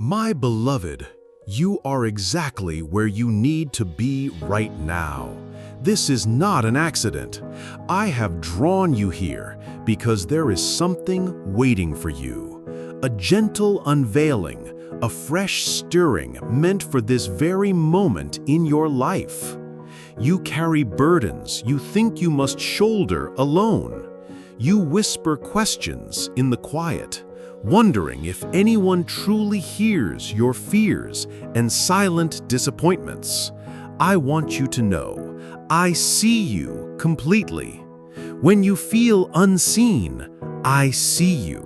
My beloved, you are exactly where you need to be right now. This is not an accident. I have drawn you here because there is something waiting for you. A gentle unveiling, a fresh stirring meant for this very moment in your life. You carry burdens you think you must shoulder alone. You whisper questions in the quiet, wondering if anyone truly hears your fears and silent disappointments. I want you to know, I see you completely. When you feel unseen, I see you.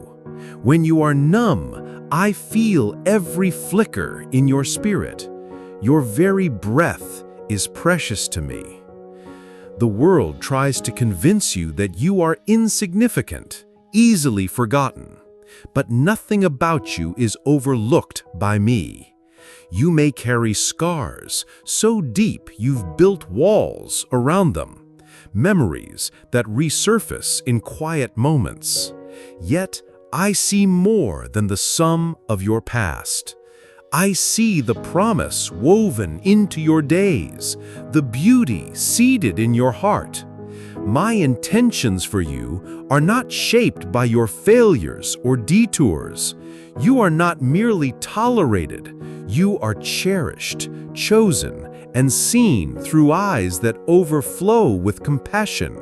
When you are numb, I feel every flicker in your spirit. Your very breath is precious to me. The world tries to convince you that you are insignificant, easily forgotten. But nothing about you is overlooked by me. You may carry scars so deep you've built walls around them, memories that resurface in quiet moments. Yet I see more than the sum of your past. I see the promise woven into your days, the beauty seated in your heart. My intentions for you are not shaped by your failures or detours. You are not merely tolerated. You are cherished, chosen, and seen through eyes that overflow with compassion.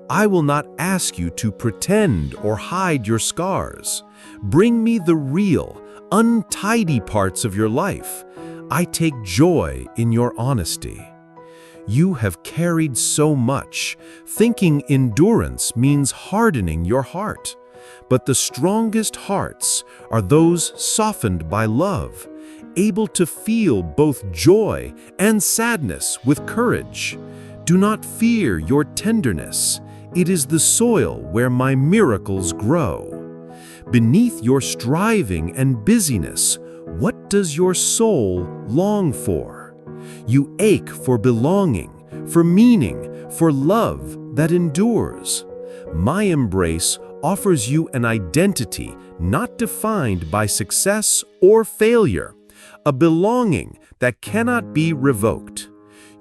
I will not ask you to pretend or hide your scars. Bring me the real, untidy parts of your life. I take joy in your honesty. You have carried so much. Thinking endurance means hardening your heart. But the strongest hearts are those softened by love, able to feel both joy and sadness with courage. Do not fear your tenderness. It is the soil where my miracles grow. Beneath your striving and busyness, what does your soul long for? You ache for belonging, for meaning, for love that endures. My embrace offers you an identity not defined by success or failure, a belonging that cannot be revoked.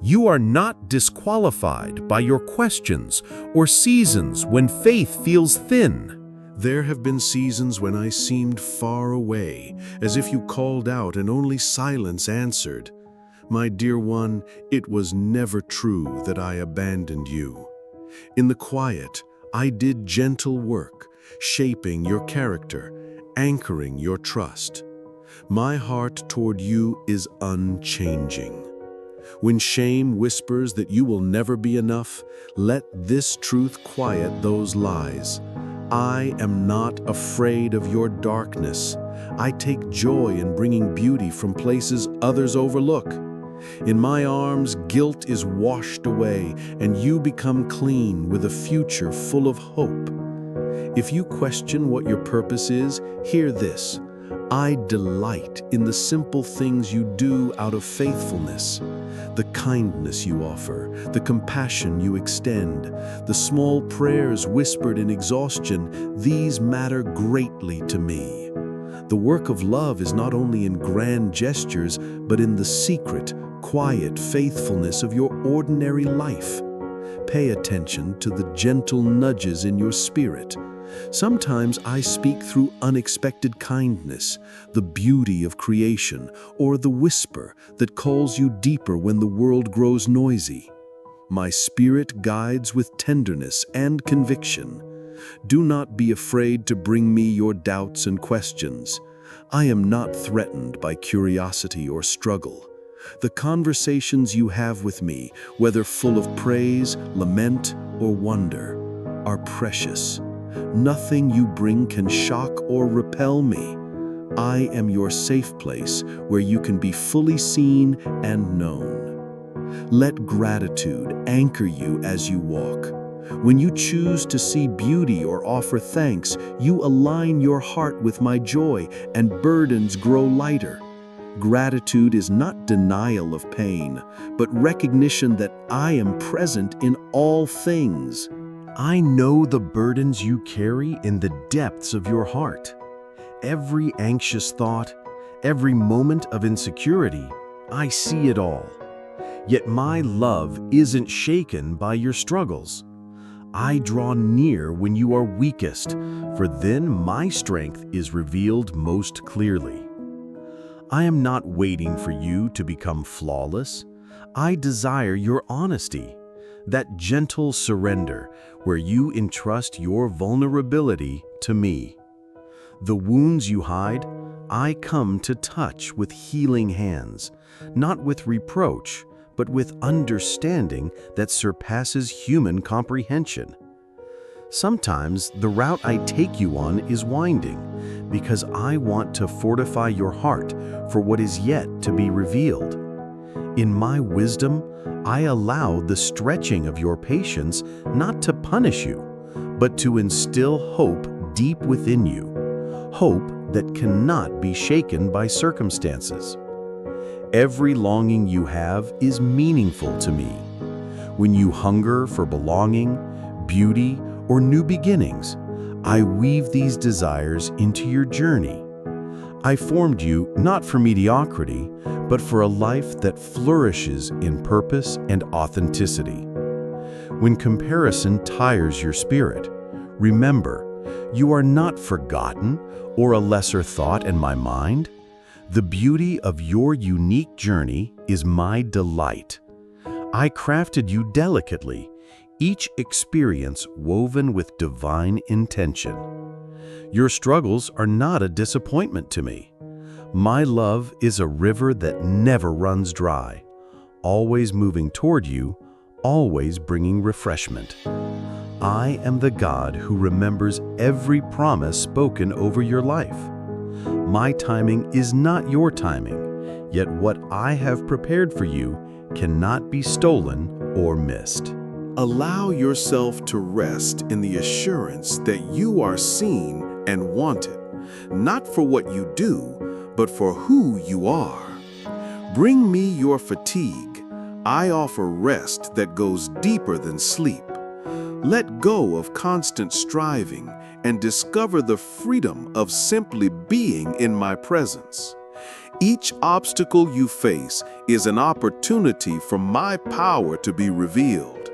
You are not disqualified by your questions or seasons when faith feels thin. There have been seasons when I seemed far away, as if you called out and only silence answered. My dear one, it was never true that I abandoned you. In the quiet, I did gentle work, shaping your character, anchoring your trust. My heart toward you is unchanging. When shame whispers that you will never be enough, let this truth quiet those lies. I am not afraid of your darkness. I take joy in bringing beauty from places others overlook. In my arms, guilt is washed away, and you become clean with a future full of hope. If you question what your purpose is, hear this. I delight in the simple things you do out of faithfulness. The kindness you offer, the compassion you extend, the small prayers whispered in exhaustion, these matter greatly to me. The work of love is not only in grand gestures, but in the secret, quiet faithfulness of your ordinary life. Pay attention to the gentle nudges in your spirit. Sometimes I speak through unexpected kindness, the beauty of creation, or the whisper that calls you deeper when the world grows noisy. My spirit guides with tenderness and conviction. Do not be afraid to bring me your doubts and questions. I am not threatened by curiosity or struggle. The conversations you have with me, whether full of praise, lament, or wonder, are precious. Nothing you bring can shock or repel me. I am your safe place where you can be fully seen and known. Let gratitude anchor you as you walk. When you choose to see beauty or offer thanks, you align your heart with my joy and burdens grow lighter. Gratitude is not denial of pain, but recognition that I am present in all things. I know the burdens you carry in the depths of your heart. Every anxious thought, every moment of insecurity. I see it all. Yet my love isn't shaken by your struggles. I draw near when you are weakest, for then my strength is revealed most clearly. I am not waiting for you to become flawless. I desire your honesty, that gentle surrender where you entrust your vulnerability to me. The wounds you hide, I come to touch with healing hands, not with reproach, but with understanding that surpasses human comprehension. Sometimes the route I take you on is winding, because I want to fortify your heart for what is yet to be revealed. In my wisdom, I allow the stretching of your patience not to punish you, but to instill hope deep within you, hope that cannot be shaken by circumstances. Every longing you have is meaningful to me. When you hunger for belonging, beauty, or new beginnings, I weave these desires into your journey. I formed you not for mediocrity, but for a life that flourishes in purpose and authenticity. When comparison tires your spirit, remember, you are not forgotten or a lesser thought in my mind. The beauty of your unique journey is my delight. I crafted you delicately, each experience woven with divine intention. Your struggles are not a disappointment to me. My love is a river that never runs dry, always moving toward you, always bringing refreshment. I am the God who remembers every promise spoken over your life. My timing is not your timing, yet what I have prepared for you cannot be stolen or missed. Allow yourself to rest in the assurance that you are seen and wanted, not for what you do, but for who you are. Bring me your fatigue. I offer rest that goes deeper than sleep. Let go of constant striving and discover the freedom of simply being in my presence. Each obstacle you face is an opportunity for my power to be revealed.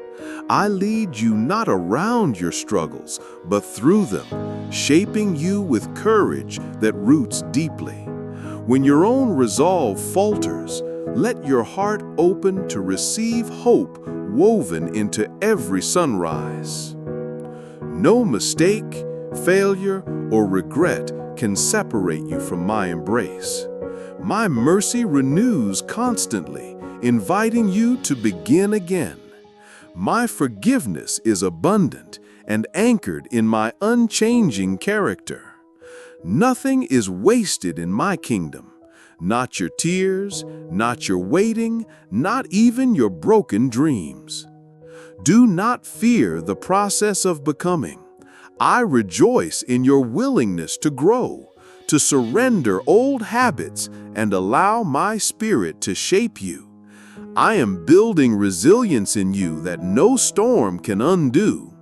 I lead you not around your struggles, but through them, shaping you with courage that roots deeply. When your own resolve falters, let your heart open to receive hope woven into every sunrise. No mistake, failure, or regret can separate you from my embrace. My mercy renews constantly, inviting you to begin again. My forgiveness is abundant and anchored in my unchanging character. Nothing is wasted in my kingdom. Not your tears, not your waiting, not even your broken dreams. Do not fear the process of becoming. I rejoice in your willingness to grow, to surrender old habits and allow my spirit to shape you. I am building resilience in you that no storm can undo.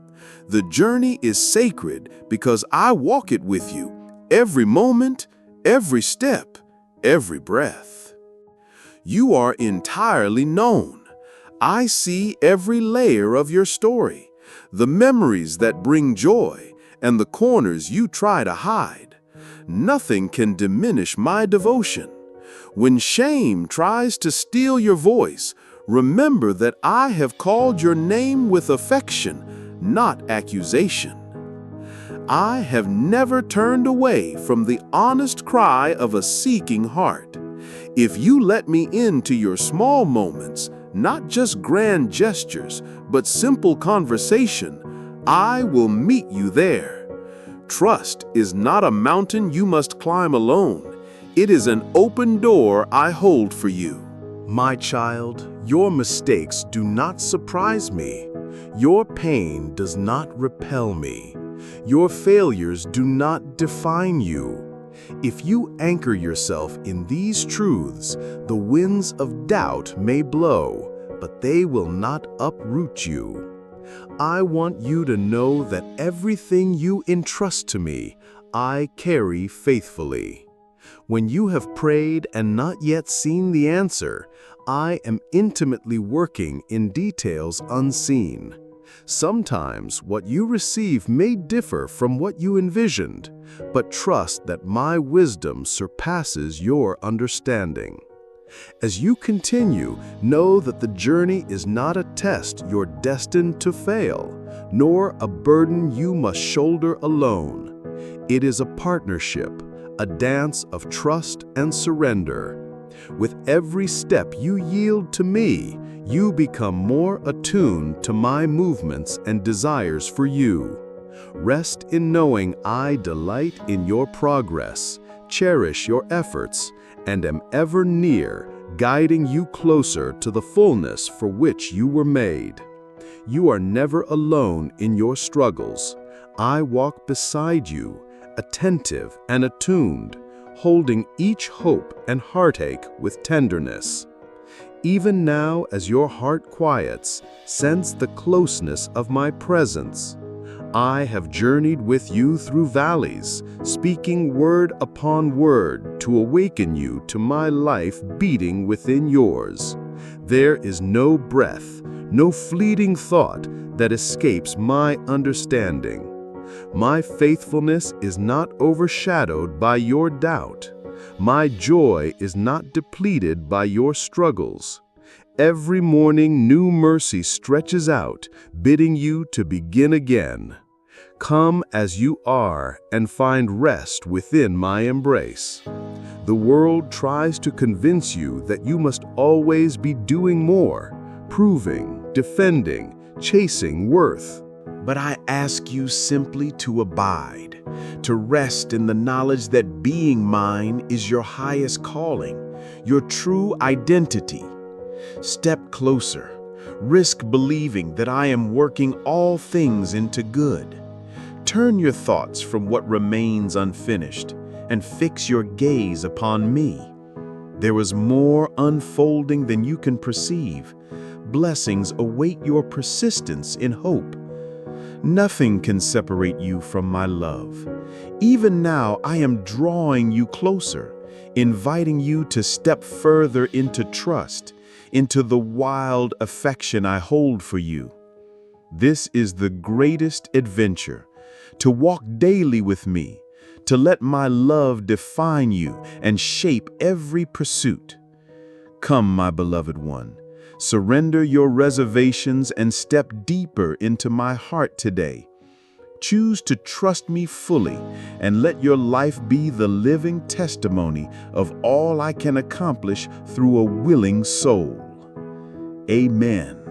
The journey is sacred because I walk it with you, every moment, every step, every breath. You are entirely known. I see every layer of your story, the memories that bring joy, and the corners you try to hide. Nothing can diminish my devotion. When shame tries to steal your voice, remember that I have called your name with affection, not accusation. I have never turned away from the honest cry of a seeking heart. If you let me into your small moments, not just grand gestures, but simple conversation, I will meet you there. Trust is not a mountain you must climb alone. It is an open door I hold for you. My child, your mistakes do not surprise me. Your pain does not repel me. Your failures do not define you. If you anchor yourself in these truths, the winds of doubt may blow, but they will not uproot you. I want you to know that everything you entrust to me, I carry faithfully. When you have prayed and not yet seen the answer, I am intimately working in details unseen. Sometimes what you receive may differ from what you envisioned, but trust that my wisdom surpasses your understanding. As you continue, know that the journey is not a test you're destined to fail, nor a burden you must shoulder alone. It is a partnership, a dance of trust and surrender. With every step you yield to me, you become more attuned to my movements and desires for you. Rest in knowing I delight in your progress, cherish your efforts, and am ever near, guiding you closer to the fullness for which you were made. You are never alone in your struggles. I walk beside you, attentive and attuned, holding each hope and heartache with tenderness. Even now, as your heart quiets, sense the closeness of my presence. I have journeyed with you through valleys, speaking word upon word to awaken you to my life beating within yours. There is no breath, no fleeting thought that escapes my understanding. My faithfulness is not overshadowed by your doubt. My joy is not depleted by your struggles. Every morning new mercy stretches out, bidding you to begin again. Come as you are and find rest within my embrace. The world tries to convince you that you must always be doing more, proving, defending, chasing worth. But I ask you simply to abide, to rest in the knowledge that being mine is your highest calling, your true identity. Step closer. Risk believing that I am working all things into good. Turn your thoughts from what remains unfinished and fix your gaze upon me. There is more unfolding than you can perceive. Blessings await your persistence in hope. Nothing can separate you from my love. Even now, I am drawing you closer, inviting you to step further into trust, into the wild affection I hold for you. This is the greatest adventure, to walk daily with me, to let my love define you and shape every pursuit. Come, my beloved one, surrender your reservations and step deeper into my heart today. Choose to trust me fully and let your life be the living testimony of all I can accomplish through a willing soul. Amen.